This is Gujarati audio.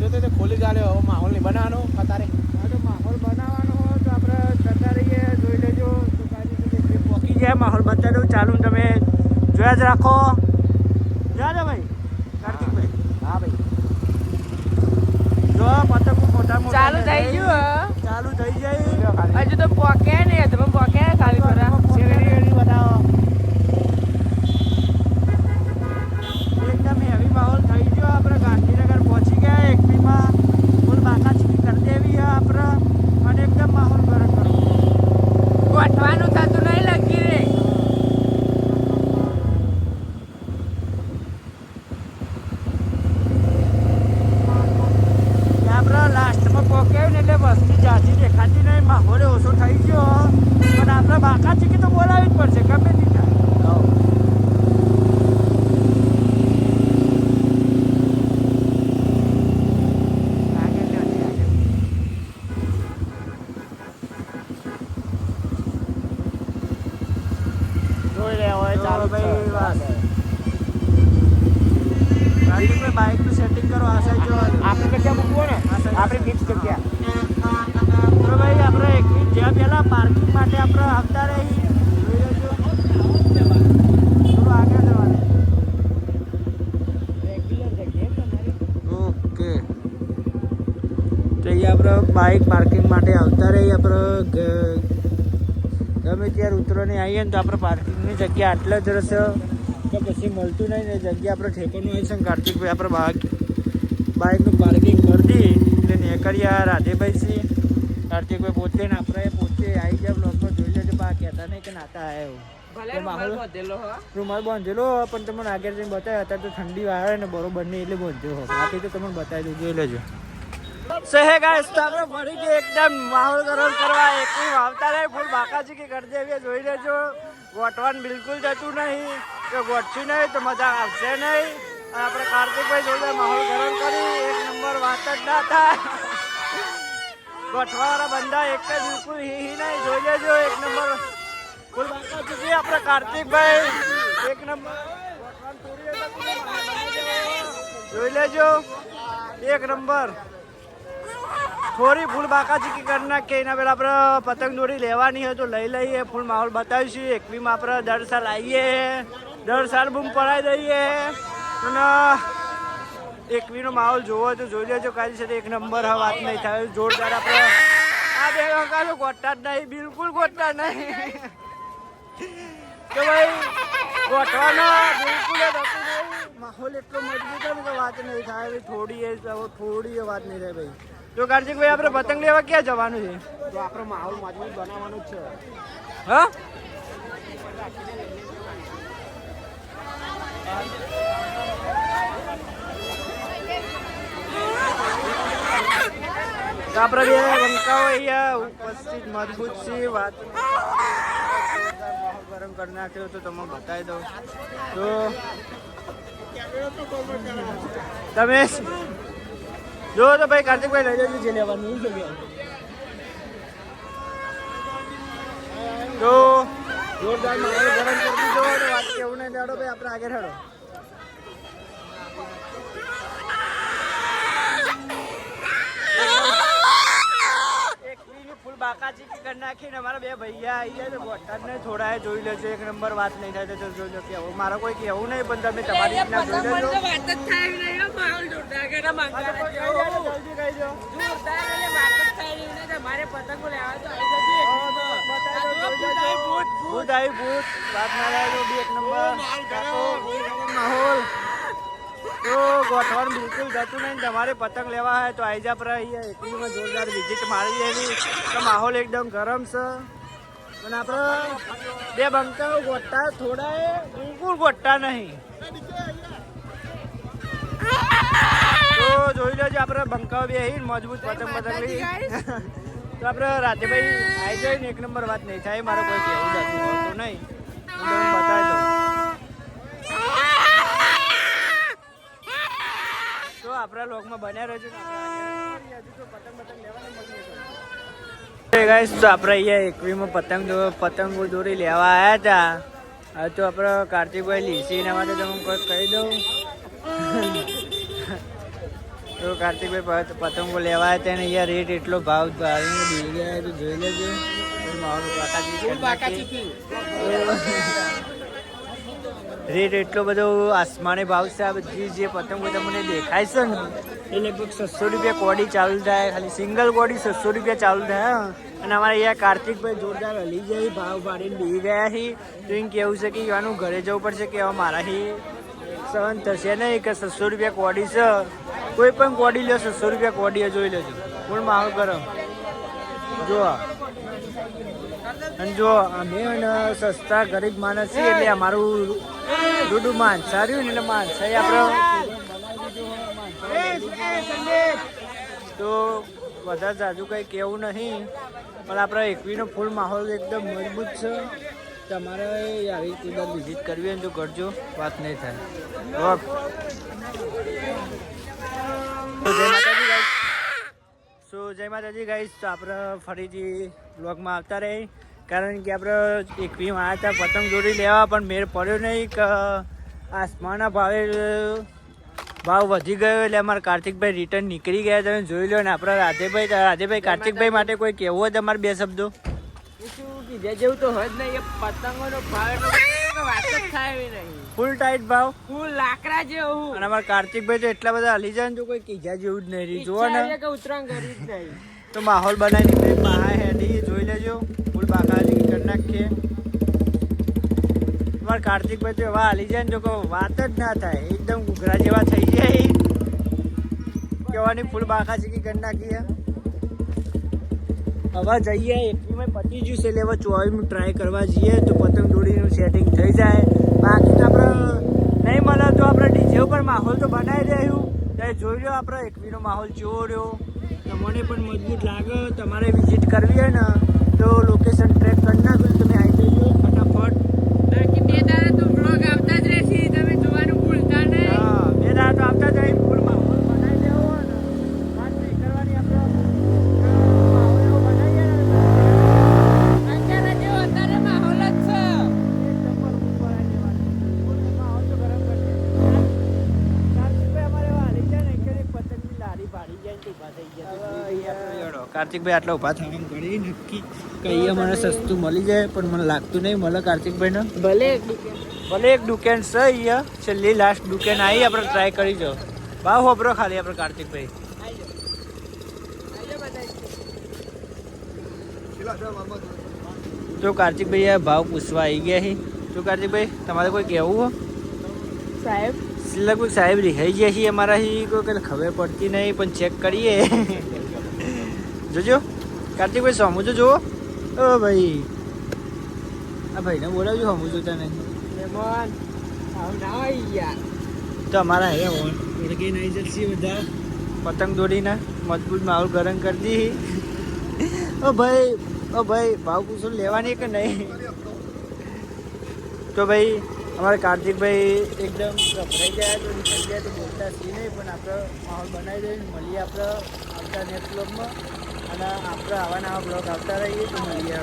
કીધું તો ખોલી ગાલ્યો. હવે માહોલ નહીં બનાવવાનો અત્યારે. હા તો માહોલ બનાવવાનો હોય તો આપણે જતા રહીએ. જોઈ લેજો તો કાજી પોકી જાય. માહોલ બતાવી દઉં. ચાલુ તમે જોયા જ રાખો. જોયા ને ભાઈ કાર્તિકભાઈ? હા ભાઈ, જો પતંગ મોટા મોટા ચાલુ થઈ ગયું. ચાલુ થઈ જાય. હજુ તો પોકે નહીં. તમે પોકે ખાલી ખરા બતાવો. એકદમ હેવી માહોલ થઈ ગયો. આપણે ગાંધીનગર પહોંચી ગયા. એકવીમાં ફૂલ બાકાચીકી કરી દેવી આપણે અને એકદમ માહોલ ગરમ કરવો. ગોઠવાનું થતું નહીં લગી રે. આપણે લાસ્ટમાં પહોંચ્યું ને એટલે વસ્તી જાજી દેખાતી નહીં. માહોલ ઓછો થઈ ગયો પણ આપણે બાકાચીકી તો બોલાવી જ પડશે ગમે તે થાય. જોઈ રહ્યા હોય ચાલો ભાઈ. બસ રાજદીપભાઈ બાઇકનું સેટિંગ કરો. આ સાઈડ જો આપણે જગ્યા મૂકવો ને, આપણે ફિક્સ જગ્યા. તો ભાઈ આપણે એકવીસ જ્યાં પહેલાં પાર્કિંગ માટે આપણે આવતા રહી. થોડું આગળ જવાનું. ઓકે તો અહીંયા આપણે બાઇક પાર્કિંગ માટે આવતા રહી. આપણે ગમે ત્યારે ઉતરવાની આવીએ ને તો આપણે પાર્કિંગની જગ્યા આટલા જ રહેશે કે પછી મળતું નહીં ને જગ્યા આપણે ઠેકોનું આવી છે ને કાર્તિકભાઈ આપણે બાઇકનું પાર્કિંગ કરી દી એટલે નીકળીએ. રાધેભાઈ છે કાર્તિકભાઈ પોતે ને આપણે પોતે આવી જાય. બ્લોકમાં જોઈ લેજો. બા કહેતા નહીં કે નાતા આવ્યો ભલે રૂમાલ બાંધેલો હો. રૂમાલ બાંધેલો પણ તમને આગળ જઈને બતાવ્યો. અત્યારે તો ઠંડી આવે ને બરોબર નહીં એટલે બાંધ્યો હોય. બાકી તો તમને બતાવી દઉં. જોઈ લેજો. સહે ગાઈસ તો આપણે ફરીથી એકદમ માહોલ ગરમ કરવા એકવી આવતા રહે. ફૂલ બાકાચીકી કરી દેવી. જોઈ લેજો. ગોઠવાનું બિલકુલ જતું નહીં કે ગોઠશું નહીં તો મજા આવશે નહીં. અને આપણે કાર્તિકભાઈ જોડે માહોલ ગરમ કરી એક નંબર વાત જ ના થાય. ગોઠવાવાળા બંદા એક જ બિલકુલ હી નહીં. જોઈ લેજો એક નંબર ફૂલ બાકાચીકી આપણે કાર્તિકભાઈ એક નંબર. જોઈ લેજો એક નંબર. થોડી ફૂલ બાકાચીકી કરી નાખીએ. એના પહેલાં આપણે પતંગ દોરી લેવાની હોય તો લઈ લઈએ. ફૂલ માહોલ બતાવીશું. એકવીમાં આપણે દર સાલ આવીએ, દર સાલ બૂમ પડાવી દઈએ. અને એકવીનો માહોલ જોવો તો જોઈ લેજો. કાલી સાથે એક નંબર હા વાત નહીં થાય. જોરદાર આપણે આ બે કાંઈ ગોઠતા જ નહીં. બિલકુલ ગોઠતા નહીં. તો ભાઈ ગોઠવાનો બિલકુલ જ હતું નહીં. માહોલ એટલો મજબૂત હોય ને કે વાત નહીં થાય. થોડી વાત નહીં થાય ભાઈ. તો કાર્તિકભાઈ આપણે પતંગ લેવા ક્યાં જવાનું છે? તો આપણો માહોલ મજબૂત બનાવવાનો જ છે. હા તો આપણે બે બંકાઓ અહીંયા ઉપસ્થિત મજબૂત છે. વાત ગરમ કરી નાખ્યો તો તમને બતાવી દઉં. તો તમે જો તો ભાઈ કાર્તિકભાઈ લઈ જજો જે લેવાનું છે. તો જોરદાર માહોલ ગરમ કરી દીધો. વાત કેવું નહીં દાડો ભાઈ. આપણે આગળ હેડો. ફૂલ બાકાચીકી કરી નાખીને અમારા બે ભૈયા આવી જાય તો ગોઠા જ નહીં. થોડા જોઈ લેજો. એક નંબર વાત નહીં થાય તો જોજો. કેવું મારે કોઈ કેવું નહીં પણ તમે તમારી રીતના જોઈ લેજો. વાત જ થાય નહીં. માહોલ જોરદાર કરે. જલ્દી કહી દો. જોરદાર એટલે વાત જ થાય નહીં. તમારે પતંગો લેવા તો આવી જજે. ભૂત આવી ભૂત વાત ના લાગે. એક નંબર માહોલ તો ગોઠવાનું બિલકુલ જતું નહીં. તમારે પતંગ લેવા હોય તો આઈજા પર અહીંયા એકલીમાં જોરદાર વિઝિટ મારી લેવી. તો માહોલ એકદમ ગરમ છે. અને આપણે બે બંકાઓ ગોઠતા થોડા બિલકુલ ગોઠતા નહીં. તો જોઈ લેજો આપણે બંકાઓ બે મજબૂત પતંગ લઈ. તો આપણે રાતે ભાઈ આવી જાય ને એક નંબર વાત નહીં થાય. મારે કોઈ કહેવું જતું હોતું નહીં. હું તમને બતાવી દઉં. તો આપણા લોકમાં બન્યા રહેજો. ગાઈસ તો આપણે અહીંયા એકવીમાં પતંગો દોરી લેવા આવ્યા હતા. હવે તો આપણે કાર્તિકભાઈ લીસી એના માટે તમે કોઈ કહી દઉં. તો કાર્તિકભાઈ પતંગો લેવા આવ્યા હતા ને અહીંયા રેટ એટલો ભાવ ભાવીને બેસી ગયા તો જોઈ લેજો. રેટ એટલો બધો આસમાને ભાવ છે. આ બધી જે પતંગો તમને દેખાય છે ને એ લગભગ 600 રૂપિયા કોડી ચાલુ થાય. ખાલી સિંગલ કોડી 600 રૂપિયા ચાલુ થાય. અને અમારે અહીંયા કાર્તિકભાઈ જોરદાર હલી જાય ભાવ પાડીને બેસી ગયા છે. તો એમ કેવું છે કે એવાનું ઘરે જવું પડશે કે હવે મારાથી સહન થશે નહીં કે 600 રૂપિયા કોડી છે. કોઈ પણ કોડી લો 600 રૂપિયા કોડી જોઈ લેજો. ફૂલ માહોલ ગરમ જો. અને જો અમે સસ્તા ગરીબ માણસ છીએ એટલે અમારું દૂધું માંસાર્યું ને એટલે માંસાઈ આપણે તો વધારે જાજુ કંઈ કેવું નહીં. પણ આપણા એકવીનો ફૂલ માહોલ એકદમ મજબૂત છે. તમારે આવી કુદરત વિઝિટ કરવી હોય તો કરજો, વાત નહીં થાય. જય માતાજી ગાઈસ. તો આપણે ફરીથી બ્લોગમાં આવતા રહી. કારણ કે આપણે એકવીમાં આવ્યા હતા પતંગ દોરી લેવા, પણ મેળ પડ્યો નહીં કે આસમાનના ભાવ વધી ગયો એટલે અમારા કાર્તિકભાઈ રિટર્ન નીકળી ગયા. તમે જોઈ લો ને આપણા રાધેભાઈ કાર્તિકભાઈ માટે કોઈ કહેવું હોય તમારે બે શબ્દો? શું કીધે જેવું તો હોય જ નહીં. પતંગોનો ભાવ એટલો વાત જ થાય એવી નહીં. ફૂલ ટાઈટ ભાવ, ફૂલ લાકડા જેવું. અને અમારા કાર્તિકભાઈ તો એટલા બધા હલી જાય ને તો કોઈ કીધા જેવું જ નહીં. જોવો ને કે ઉતરાણ કરી જ નહીં. તો માહોલ બનાવીને બહાર હેડી જોઈ લેજો. ફૂલ બાકાજી કરી નાખીએ. અમારા કાર્તિકભાઈ તો એવા હાલી જાય ને તો કોઈ વાત જ ના થાય. એકદમ ઘૂઘરા જેવા થઈ જાય કહેવાની. ફૂલ બાકા ચીકી કરી નાખીએ. હવે જઈએ એકવીમાં પતી ગયું છે એટલે હવે 24 ટ્રાય કરવા જઈએ તો પતંગ દોરીનું સેટિંગ થઈ જાય. બાકી તો આપણે નહીં મળે તો આપણે ડીજે ઉપર માહોલ તો બનાવી દઈશું. ત્યારે જોઈ લો આપણે એકવીનો માહોલ કેવો રહ્યો. તમને પણ મજબૂત લાગે. તમારે વિઝિટ કરવી હોય ને તો લોકેશન ટ્રેક કરી નાખો. તમે આવી જજો ફટાફટ. બાકી બે દાડા તો બ્લોગ આવતા જ રહેશે. તમે જોવાનું ભૂલતા નહીં. હા, બે દાડા તો આવતા જ રહી. ફૂલ માહોલ બનાવી દેવો ને વાત નહીં કરવાની. આપણે માહોલ એવો બનાવીએ ને અત્યારે જેવો અત્યારે માહોલ જ છે. કાર્તિકભાઈ આટલા ઉભા થવાનું કરી નક્કી કહીએ મને સસ્તું મળી જાય, પણ મને લાગતું નહીં મળે કાર્તિકભાઈને. ભલે એક દુકાન છે અહીંયા, છેલ્લી લાસ્ટ દુકાન આવી. આપણે ટ્રાય કરી જાઓ. ભાવ હોબરો ખાલી આપણે કાર્તિકભાઈ. તો કાર્તિકભાઈ આ ભાવ પૂછવા આવી ગયા છે. તો કાર્તિકભાઈ તમારે કોઈ કહેવું હો? સાહેબ લગભગ સાહેબ રિહાઈ ગયા છીએ અમારાથી. કોઈ ખબર પડતી નહીં, પણ ચેક કરીએ. જોજો કાર્તિકભાઈ સમજો જુઓ. ઓ ભાઈ આ ભાઈને બોલાવજો. સમજો તને મહેમાન આવું ના હોય યાર. તો અમારા અહીંયા ઓળખી નહીં જશે બધા પતંગ દોડીના મજબૂત માહોલ ગરમ કરી દી. ઓ ભાઈ ભાવ પૂછો લેવાની કે નહીં? તો ભાઈ અમારા કાર્તિકભાઈ એકદમ ગભરાઈ ગયા તો નીકળી ગયા તો બોલતા સી નહીં, પણ આપણે માહોલ બનાવી દઈએ. મળીએ આપણે આવતા નેક્સ્ટ બ્લોગમાં. અને આપણે આવા નવા બ્લોગ આવતા રહીએ તો મળીએ.